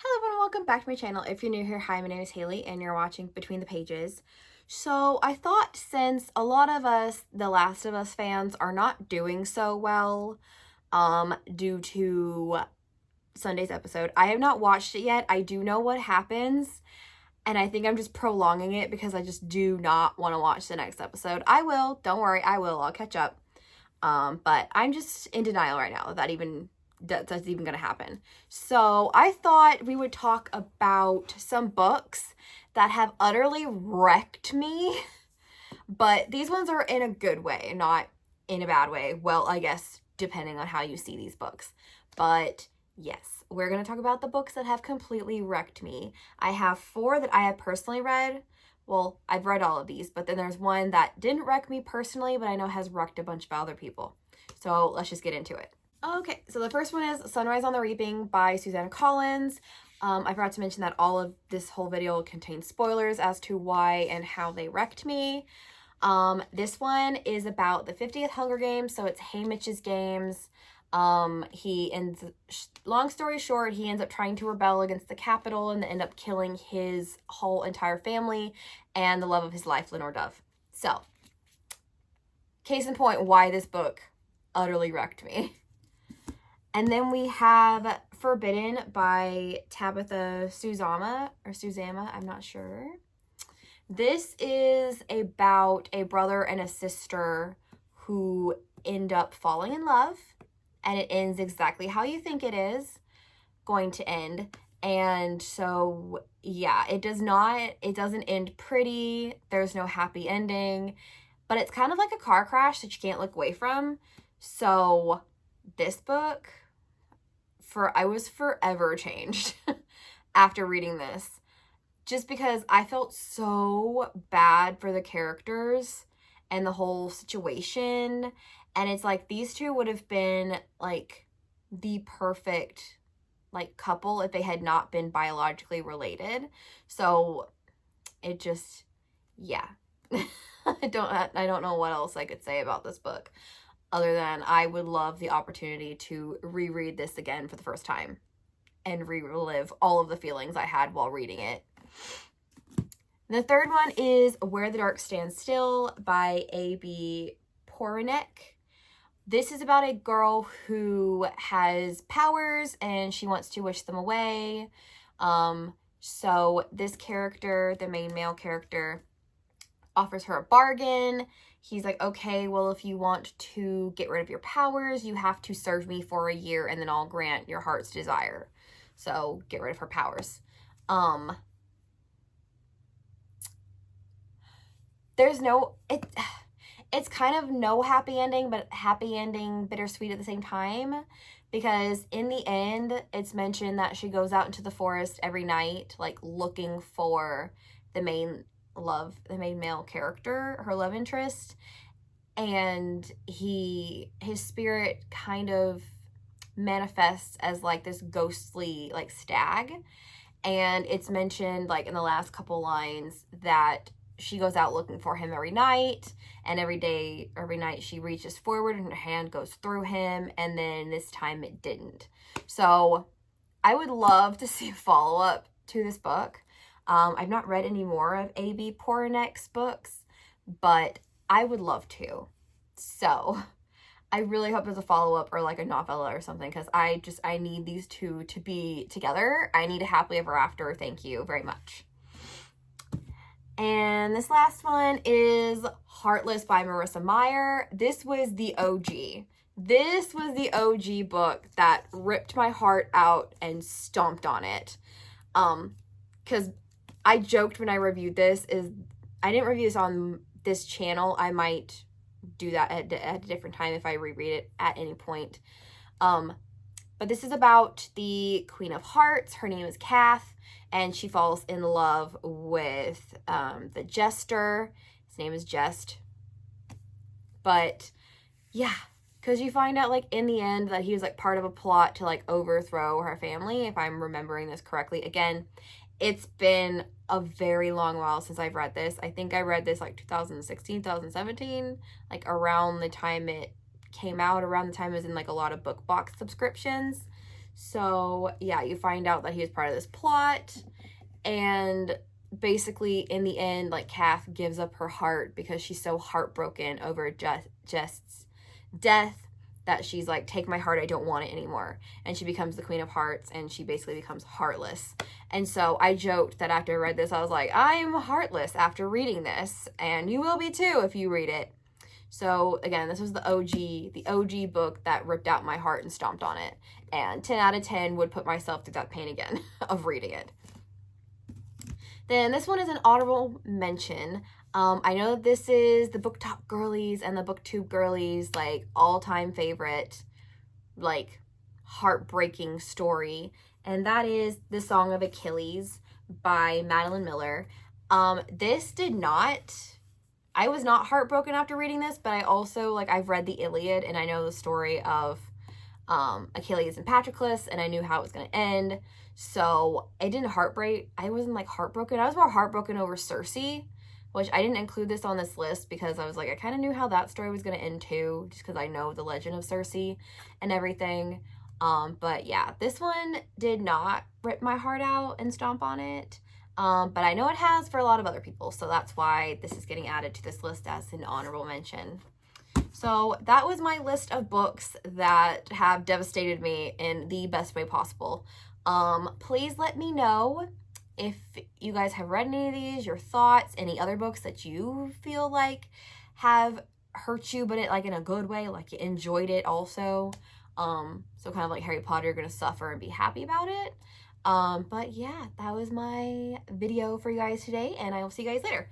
Hello everyone, welcome back to my channel. If you're new here, hi, my name is Haley and you're watching Between the Pages. So I thought since a lot of us, The Last of Us fans, are not doing so well due to Sunday's episode. I have not watched it yet. I do know what happens and I think I'm just prolonging it because I just do not want to watch the next episode. I will, don't worry, I will. I'll catch up. But I'm just in denial right now that's even gonna happen. So I thought we would talk about some books that have utterly wrecked me, but these ones are in a good way, not in a bad way. Well, I guess depending on how you see these books. But yes, we're gonna talk about the books that have completely wrecked me. I have 4 that I have personally read. Well, I've read all of these, but then there's one that didn't wreck me personally, but I know has wrecked a bunch of other people. So let's just get into it. Okay, so the first one is Sunrise on the Reaping by Susanna Collins. I forgot to mention that all of this whole video contains spoilers as to why and how they wrecked me. This one is about the 50th Hunger Games, so it's Haymitch's games. Long story short, he ends up trying to rebel against the Capitol and end up killing his whole entire family and the love of his life, Lenore Dove. So, case in point, why this book utterly wrecked me. And then we have Forbidden by Tabitha Susama, I'm not sure. This is about a brother and a sister who end up falling in love, and it ends exactly how you think it is going to end. And so, yeah, it doesn't end pretty. There's no happy ending, but it's kind of like a car crash that you can't look away from. So this book, I was forever changed after reading this, just because I felt so bad for the characters and the whole situation. And it's like these two would have been like the perfect like couple if they had not been biologically related. So it just, yeah. I don't know what else I could say about this book other than I would love the opportunity to reread this again for the first time and relive all of the feelings I had while reading it. The third one is Where the Dark Stands Still by A.B. Poranek. This is about a girl who has powers and she wants to wish them away. So this character, the main male character, offers her a bargain. He's like, okay, well, if you want to get rid of your powers, you have to serve me for a year and then I'll grant your heart's desire. So get rid of her powers. It's kind of no happy ending, but happy ending, bittersweet at the same time. Because in the end, it's mentioned that she goes out into the forest every night, like looking for the main male character, her love interest, and his spirit kind of manifests as like this ghostly like stag. And it's mentioned like in the last couple lines that she goes out looking for him every night, and every night she reaches forward and her hand goes through him, and then this time it didn't. So I would love to see a follow-up to this book. I've not read any more of A.B. Poranek's books, but I would love to. So I really hope there's a follow-up or like a novella or something, because I need these two to be together. I need a happily ever after. Thank you very much. And this last one is Heartless by Marissa Meyer. This was the OG. This was the OG book that ripped my heart out and stomped on it. Because I joked when I reviewed this, I didn't review this on this channel. I might do that at a different time if I reread it at any point. But this is about the Queen of Hearts. Her name is Kath, and she falls in love with the Jester. His name is Jest. But yeah, because you find out like in the end that he was like part of a plot to like overthrow her family, if I'm remembering this correctly. Again, it's been a very long while since I've read this. I think I read this like 2016, 2017, like around the time it came out, around the time it was in like a lot of book box subscriptions. So yeah, you find out that he was part of this plot, and basically in the end, like, Kath gives up her heart because she's so heartbroken over Jest's death that she's like, take my heart, I don't want it anymore. And she becomes the Queen of Hearts, and she basically becomes heartless. And so I joked that after I read this, I was like, I'm heartless after reading this, and you will be too if you read it. So again, this was the OG book that ripped out my heart and stomped on it. And 10 out of 10 would put myself through that pain again of reading it. Then this one is an honorable mention. I know this is the BookTok girlies and the BookTube girlies, like, all-time favorite, like, heartbreaking story. And that is The Song of Achilles by Madeline Miller. This did not... I was not heartbroken after reading this, but I also, like, I've read the Iliad, and I know the story of Achilles and Patroclus, and I knew how it was going to end. So it didn't I wasn't like heartbroken. I was more heartbroken over Circe, which I didn't include this on this list because I was like, I kind of knew how that story was going to end too, just because I know the legend of Circe and everything. But yeah, this one did not rip my heart out and stomp on it. But I know it has for a lot of other people, so that's why this is getting added to this list as an honorable mention. So that was my list of books that have devastated me in the best way possible. Please let me know if you guys have read any of these, your thoughts, any other books that you feel like have hurt you, but it like in a good way, like you enjoyed it also. So kind of like Harry Potter, you're gonna suffer and be happy about it. But yeah, that was my video for you guys today, and I will see you guys later.